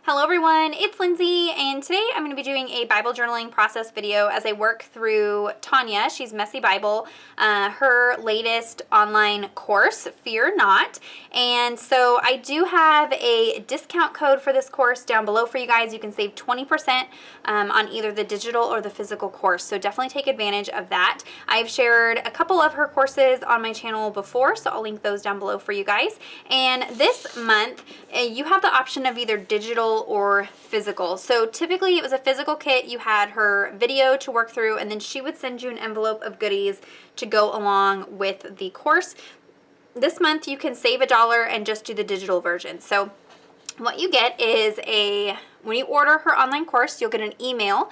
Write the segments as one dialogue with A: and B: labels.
A: Hello everyone, it's Lindsay, and today I'm going to be doing a Bible journaling process video as I work through Tanya. She's MessyBible, her latest online course, Fear Not. And so I do have a discount code for this course down below for you guys. You can save 20% on either the digital or the physical course, so definitely take advantage of that. I've shared a couple of her courses on my channel before, so I'll link those down below for you guys. And this month, you have the option of either digital or physical. So typically it was a physical kit. You had her video to work through, and then she would send you an envelope of goodies to go along with the course. This month you can save $1 and just do the digital version. So what you get is when you order her online course, you'll get an email.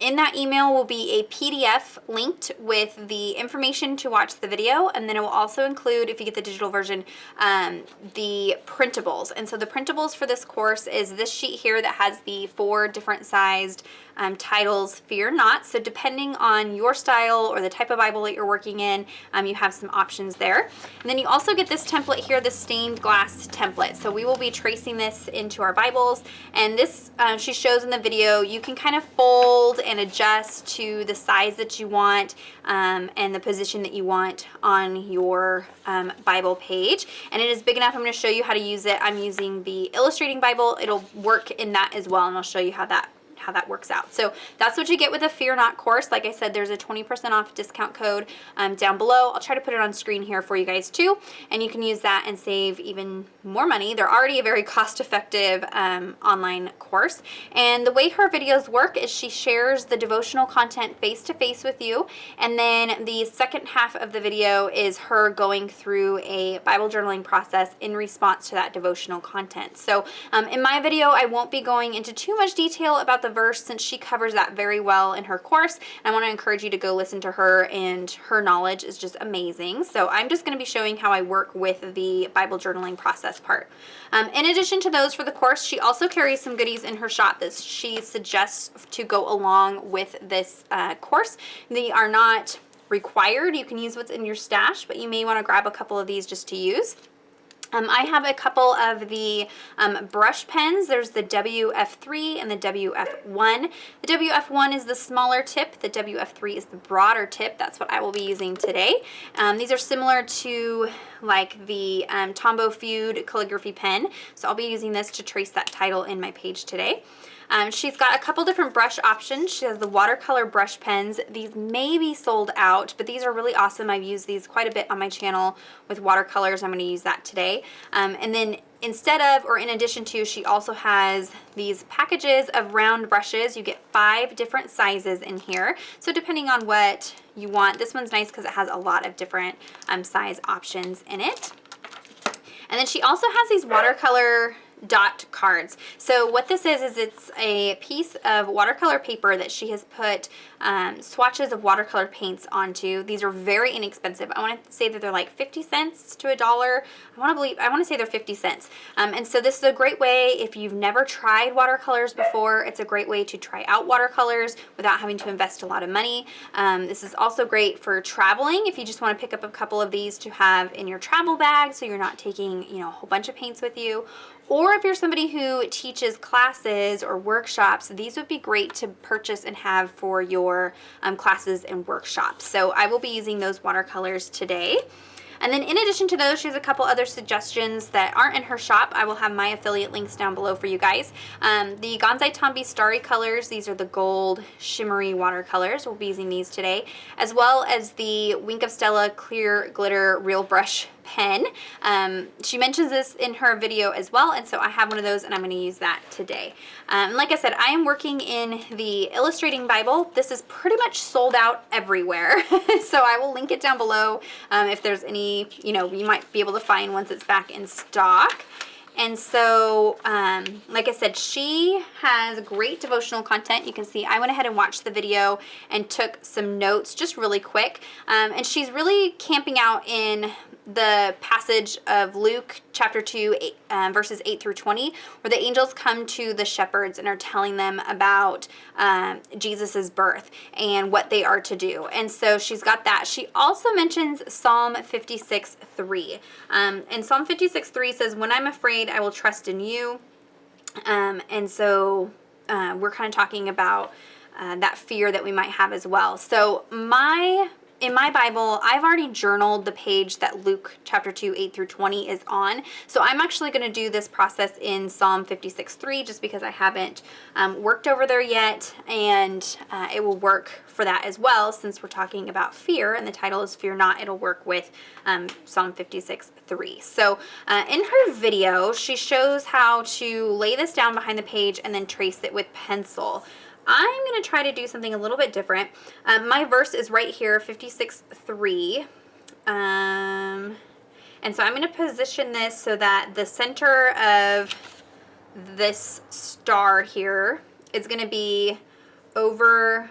A: In that email will be a PDF linked with the information to watch the video, and then it will also include, if you get the digital version, the printables. And so the printables for this course is this sheet here that has the 4 different sized titles, Fear Not. So depending on your style or the type of Bible that you're working in, you have some options there. And then you also get this template here, the stained glass template. So we will be tracing this into our Bibles, and this she shows in the video, you can kind of fold and adjust to the size that you want and the position that you want on your Bible page. And it is big enough. I'm going to show you how to use it. I'm using the Illustrating Bible. It'll work in that as well, and I'll show you how that works out. So that's what you get with the Fear Not course. Like I said, there's a 20% off discount code down below. I'll try to put it on screen here for you guys too, and you can use that and save even more money. They're already a very cost-effective online course, and the way her videos work is she shares the devotional content face-to-face with you, and then the second half of the video is her going through a Bible journaling process in response to that devotional content. So in my video, I won't be going into too much detail about the verse, since she covers that very well in her course. And I want to encourage you to go listen to her, and her knowledge is just amazing. So I'm just going to be showing how I work with the Bible journaling process part. In addition to those for the course, she also carries some goodies in her shop that she suggests to go along with this course. They are not required. You can use what's in your stash, but you may want to grab a couple of these just to use. I have a couple of the brush pens. There's the WF3 and the WF1. The WF1 is the smaller tip. The WF3 is the broader tip. That's what I will be using today. These are similar to like the Tombow Feud calligraphy pen. So I'll be using this to trace that title in my page today. She's got a couple different brush options. She has the watercolor brush pens. These may be sold out, but these are really awesome. I've used these quite a bit on my channel with watercolors. I'm going to use that today. And then instead of, or in addition to, she also has these packages of round brushes. You get 5 different sizes in here. So depending on what you want, this one's nice because it has a lot of different size options in it. And then she also has these watercolor dot cards. So what this is it's a piece of watercolor paper that she has put swatches of watercolor paints onto. These are very inexpensive. I want to say that they're like 50 cents to $1. I want to say they're 50 cents. And so this is a great way if you've never tried watercolors before. It's a great way to try out watercolors without having to invest a lot of money. This is also great for traveling if you just want to pick up a couple of these to have in your travel bag so you're not taking, you know, a whole bunch of paints with you. Or if you're somebody who teaches classes or workshops, these would be great to purchase and have for your classes and workshops. So I will be using those watercolors today. And then in addition to those, she has a couple other suggestions that aren't in her shop. I will have my affiliate links down below for you guys. The Gonzai Tombi Starry colors, these are the gold shimmery watercolors. We'll be using these today, as well as the Wink of Stella Clear Glitter Real Brush pen. She mentions this in her video as well, and so I have one of those and I'm going to use that today. Like I said, I am working in the Illustrating Bible. This is pretty much sold out everywhere, so I will link it down below if there's any, you know, you might be able to find once it's back in stock. And so, like I said, she has great devotional content. You can see I went ahead and watched the video and took some notes just really quick. And she's really camping out in the passage of Luke chapter 2, verses 8 through 20, where the angels come to the shepherds and are telling them about Jesus's birth and what they are to do. And so she's got that. She also mentions Psalm 56:3. And Psalm 56:3 says, "When I'm afraid, I will trust in you. And so we're kind of talking about that fear that we might have as well. So in my Bible, I've already journaled the page that Luke chapter 2, 8 through 20 is on. So I'm actually going to do this process in Psalm 56:3 just because I haven't worked over there yet. And it will work for that as well, since we're talking about fear and the title is Fear Not. It'll work with Psalm 56:3. So in her video, she shows how to lay this down behind the page and then trace it with pencil. I'm going to try to do something a little bit different. My verse is right here, 56:3. And so I'm going to position this so that the center of this star here is going to be over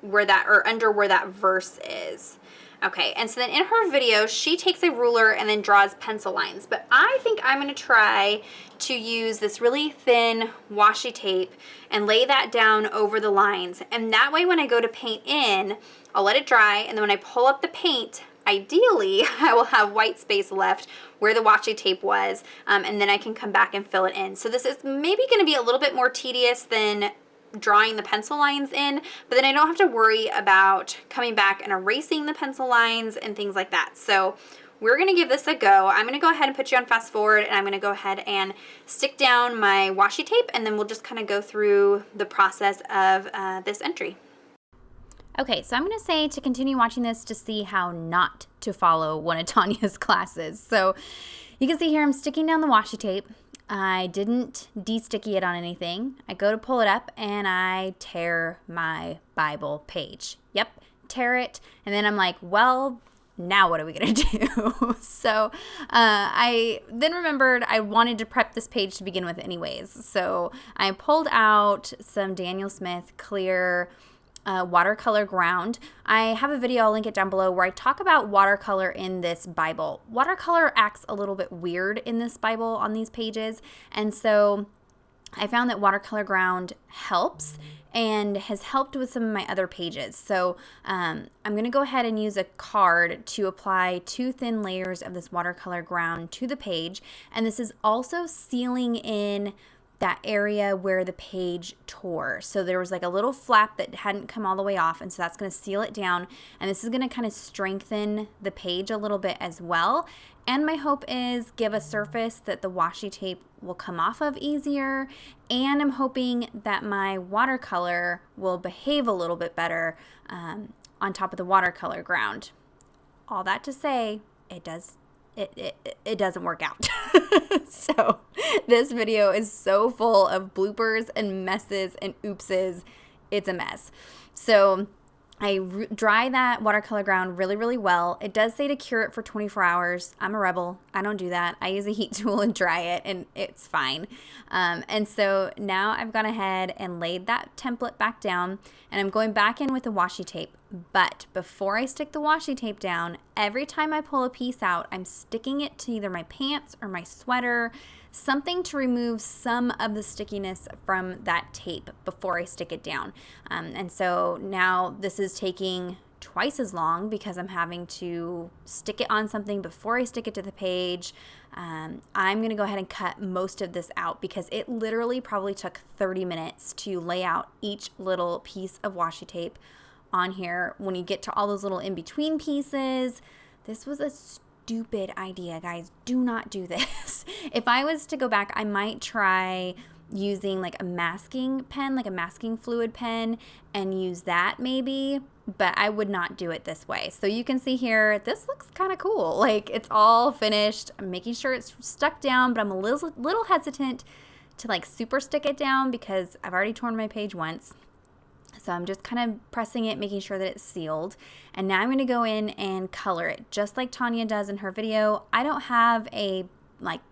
A: where that, or under where that verse is. Okay, and so then in her video, she takes a ruler and then draws pencil lines. But I think I'm going to try to use this really thin washi tape and lay that down over the lines. And that way when I go to paint in, I'll let it dry. And then when I pull up the paint, ideally, I will have white space left where the washi tape was. And then I can come back and fill it in. So this is maybe going to be a little bit more tedious than drawing the pencil lines in, but then I don't have to worry about coming back and erasing the pencil lines and things like that. So we're going to give this a go. I'm going to go ahead and put you on fast forward, and I'm going to go ahead and stick down my washi tape, and then we'll just kind of go through the process of this entry.
B: Okay, so I'm going to say to continue watching this to see how not to follow one of Tanya's classes. So you can see here I'm sticking down the washi tape. I didn't de-sticky it on anything. I go to pull it up and I tear my Bible page. Yep, tear it. And then I'm like, well, now what are we going to do? So I then remembered I wanted to prep this page to begin with anyways. So I pulled out some Daniel Smith clear watercolor ground. I have a video, I'll link it down below, where I talk about watercolor in this Bible. Watercolor acts a little bit weird in this Bible on these pages, and so I found that watercolor ground helps and has helped with some of my other pages. So I'm going to go ahead and use a card to apply 2 thin layers of this watercolor ground to the page, and this is also sealing in that area where the page tore. So there was like a little flap that hadn't come all the way off, and so that's going to seal it down, and this is going to kind of strengthen the page a little bit as well. And my hope is give a surface that the washi tape will come off of easier, and I'm hoping that my watercolor will behave a little bit better on top of the watercolor ground. All that to say, it doesn't work out. So this video is so full of bloopers and messes and oopses. It's a mess. So I dry that watercolor ground really, really well. It does say to cure it for 24 hours. I'm a rebel. I don't do that. I use a heat tool and dry it, and it's fine. And so now I've gone ahead and laid that template back down, and I'm going back in with the washi tape. But before I stick the washi tape down, every time I pull a piece out, I'm sticking it to either my pants or my sweater, something to remove some of the stickiness from that tape before I stick it down. And so now this is taking twice as long because I'm having to stick it on something before I stick it to the page. I'm going to go ahead and cut most of this out because it literally probably took 30 minutes to lay out each little piece of washi tape on here. When you get to all those little in-between pieces, this was a stupid idea, guys. Do not do this. If I was to go back, I might try using like a masking pen, like a masking fluid pen, and use that maybe, but I would not do it this way. So you can see here, this looks kind of cool. Like it's all finished. I'm making sure it's stuck down, but I'm a little hesitant to like super stick it down because I've already torn my page once. So I'm just kind of pressing it, making sure that it's sealed. And now I'm going to go in and color it just like Tanya does in her video. I don't have a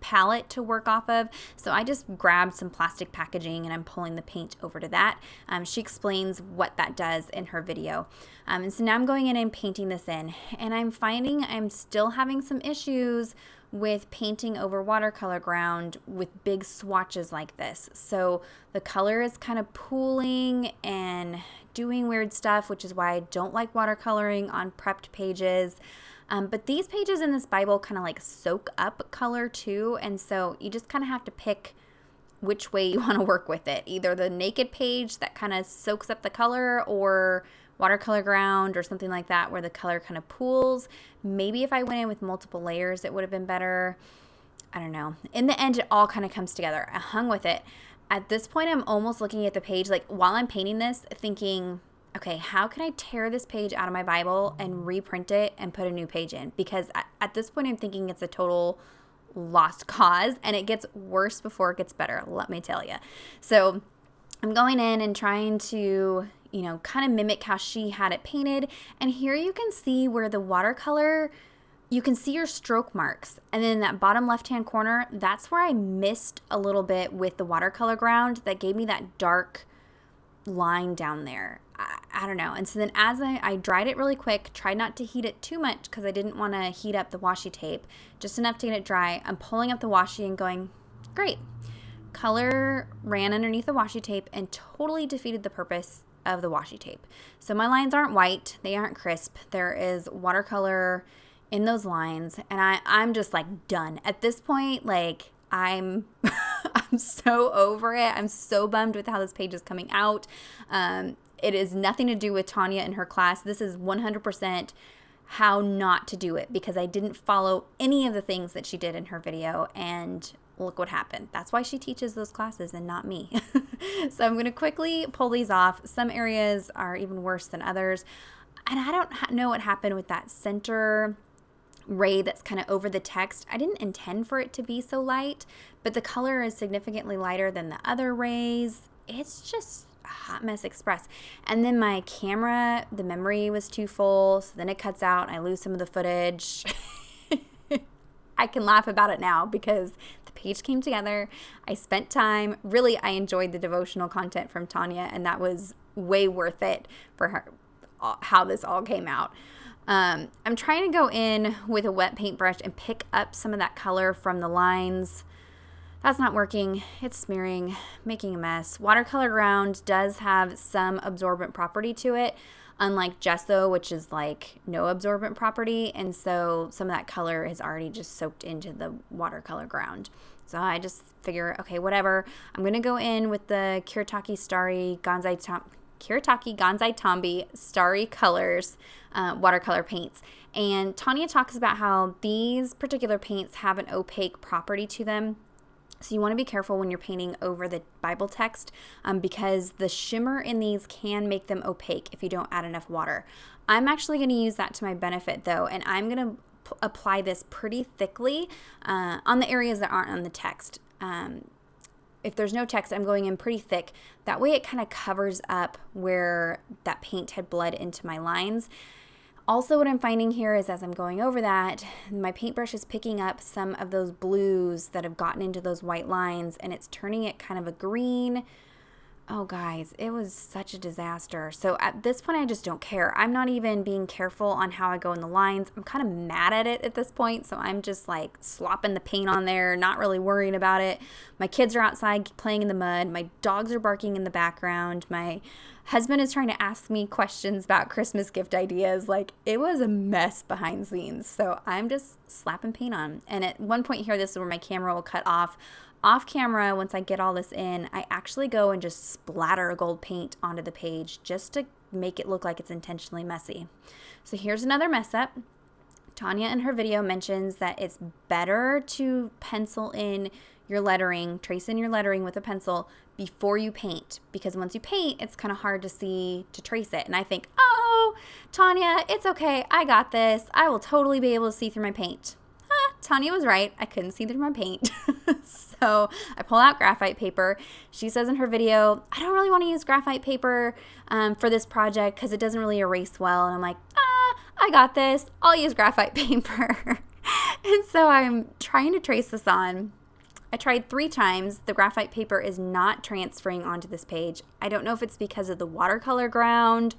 B: palette to work off of, so I just grabbed some plastic packaging and I'm pulling the paint over to that. She explains what that does in her video. And so now I'm going in and painting this in, and I'm finding I'm still having some issues with painting over watercolor ground with big swatches like this. So the color is kind of pooling and doing weird stuff, which is why I don't like watercoloring on prepped pages. But these pages in this Bible kind of like soak up color too, and so you just kind of have to pick which way you want to work with it. Either the naked page that kind of soaks up the color, or watercolor ground or something like that where the color kind of pools. Maybe if I went in with multiple layers, it would have been better. I don't know. In the end, it all kind of comes together. I hung with it. At this point, I'm almost looking at the page, like while I'm painting this, thinking, okay, how can I tear this page out of my Bible and reprint it and put a new page in? Because at this point, I'm thinking it's a total lost cause, and it gets worse before it gets better, let me tell you. So I'm going in and trying to, kind of mimic how she had it painted. And here you can see where the watercolor, you can see your stroke marks. And then that bottom left-hand corner, that's where I missed a little bit with the watercolor ground that gave me that dark line down there. I don't know. And so then as I dried it really quick, tried not to heat it too much because I didn't want to heat up the washi tape, just enough to get it dry. I'm pulling up the washi and going, great. Color ran underneath the washi tape and totally defeated the purpose of the washi tape. So my lines aren't white. They aren't crisp. There is watercolor in those lines, and I'm just like done. At this point, like I'm so over it. I'm so bummed with how this page is coming out. It is nothing to do with Tanya and her class. This is 100% how not to do it, because I didn't follow any of the things that she did in her video, and look what happened. That's why she teaches those classes and not me. So I'm going to quickly pull these off. Some areas are even worse than others, and I don't know what happened with that center ray that's kind of over the text. I didn't intend for it to be so light, but the color is significantly lighter than the other rays. It's just a hot mess express. And then my camera, the memory was too full, so then it cuts out and I lose some of the footage. I can laugh about it now because the page came together. I spent time. Really, I enjoyed the devotional content from Tanya, and that was way worth it for her, how this all came out. I'm trying to go in with a wet paintbrush and pick up some of that color from the lines. That's not working. It's smearing, making a mess. Watercolor ground does have some absorbent property to it, unlike gesso, which is like no absorbent property. And so some of that color is already just soaked into the watercolor ground. So I just figure, okay, whatever. I'm going to go in with the Kuretake Gansai Tombi Starry Colors watercolor paints. And Tanya talks about how these particular paints have an opaque property to them. So you want to be careful when you're painting over the Bible text because the shimmer in these can make them opaque if you don't add enough water. I'm actually going to use that to my benefit though, and I'm going to apply this pretty thickly on the areas that aren't on the text. If there's no text, I'm going in pretty thick. That way it kind of covers up where that paint had bled into my lines. Also, what I'm finding here is as I'm going over that, my paintbrush is picking up some of those blues that have gotten into those white lines, and it's turning it kind of a green. Oh, guys, it was such a disaster. So at this point, I just don't care. I'm not even being careful on how I go in the lines. I'm kind of mad at it at this point, so I'm just like slopping the paint on there, not really worrying about it. My kids are outside playing in the mud. My dogs are barking in the background. My husband is trying to ask me questions about Christmas gift ideas. Like, it was a mess behind the scenes. So I'm just slapping paint on. And at one point here, this is where my camera will cut off. Off camera, once I get all this in, I actually go and just splatter gold paint onto the page just to make it look like it's intentionally messy. So here's another mess up. Tanya in her video mentions that it's better to pencil in your lettering, trace in your lettering with a pencil before you paint, because once you paint, it's kind of hard to see to trace it. And I think, oh, Tanya, it's okay. I got this. I will totally be able to see through my paint. Tanya was right. I couldn't see through my paint. So I pull out graphite paper. She says in her video, I don't really want to use graphite paper for this project because it doesn't really erase well. And I'm like, I got this. I'll use graphite paper. And so I'm trying to trace this on. I tried 3 times. The graphite paper is not transferring onto this page. I don't know if it's because of the watercolor ground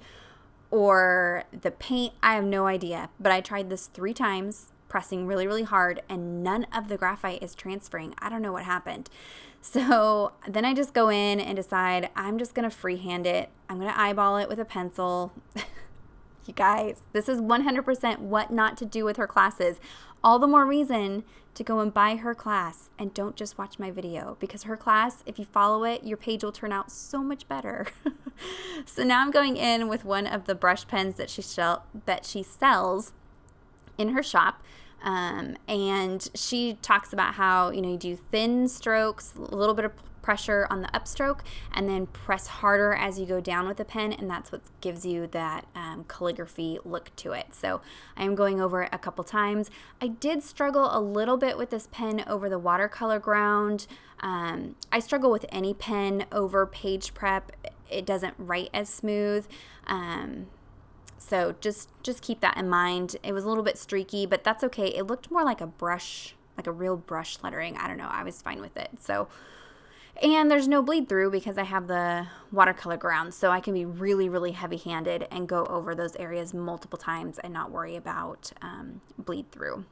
B: or the paint. I have no idea. But I tried this 3 times. Pressing really, really hard, and none of the graphite is transferring. I don't know what happened. So then I just go in and decide I'm just going to freehand it. I'm going to eyeball it with a pencil. You guys, this is 100% what not to do with her classes. all the more reason to go and buy her class and don't just watch my video, because her class, if you follow it, your page will turn out so much better. So now I'm going in with one of the brush pens that she sells in her shop. And she talks about how, you do thin strokes, a little bit of pressure on the upstroke, and then press harder as you go down with the pen, and that's what gives you that calligraphy look to it. So I am going over it a couple times. I did struggle a little bit with this pen over the watercolor ground. I struggle with any pen over page prep. It doesn't write as smooth. So just keep that in mind. It was a little bit streaky, but that's okay. It looked more like a brush, like a real brush lettering. I don't know. I was fine with it. So, and there's no bleed through because I have the watercolor ground. So I can be really, really heavy-handed and go over those areas multiple times and not worry about bleed through.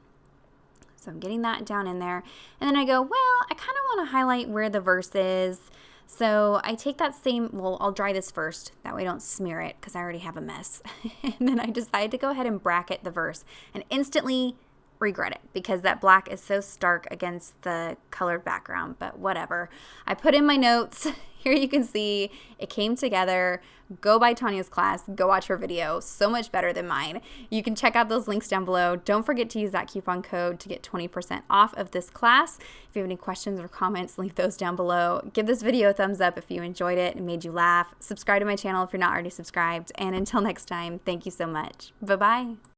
B: So I'm getting that down in there. And then I go, well, I kind of want to highlight where the verse is. So I take that I'll dry this first. That way I don't smear it because I already have a mess. And then I decide to go ahead and bracket the verse and instantly regret it because that black is so stark against the colored background, but whatever. I put in my notes. Here you can see it came together. Go buy Tanya's class. Go watch her video. So much better than mine. You can check out those links down below. Don't forget to use that coupon code to get 20% off of this class. If you have any questions or comments, leave those down below. Give this video a thumbs up if you enjoyed it and made you laugh. Subscribe to my channel if you're not already subscribed. And until next time, thank you so much. Bye-bye.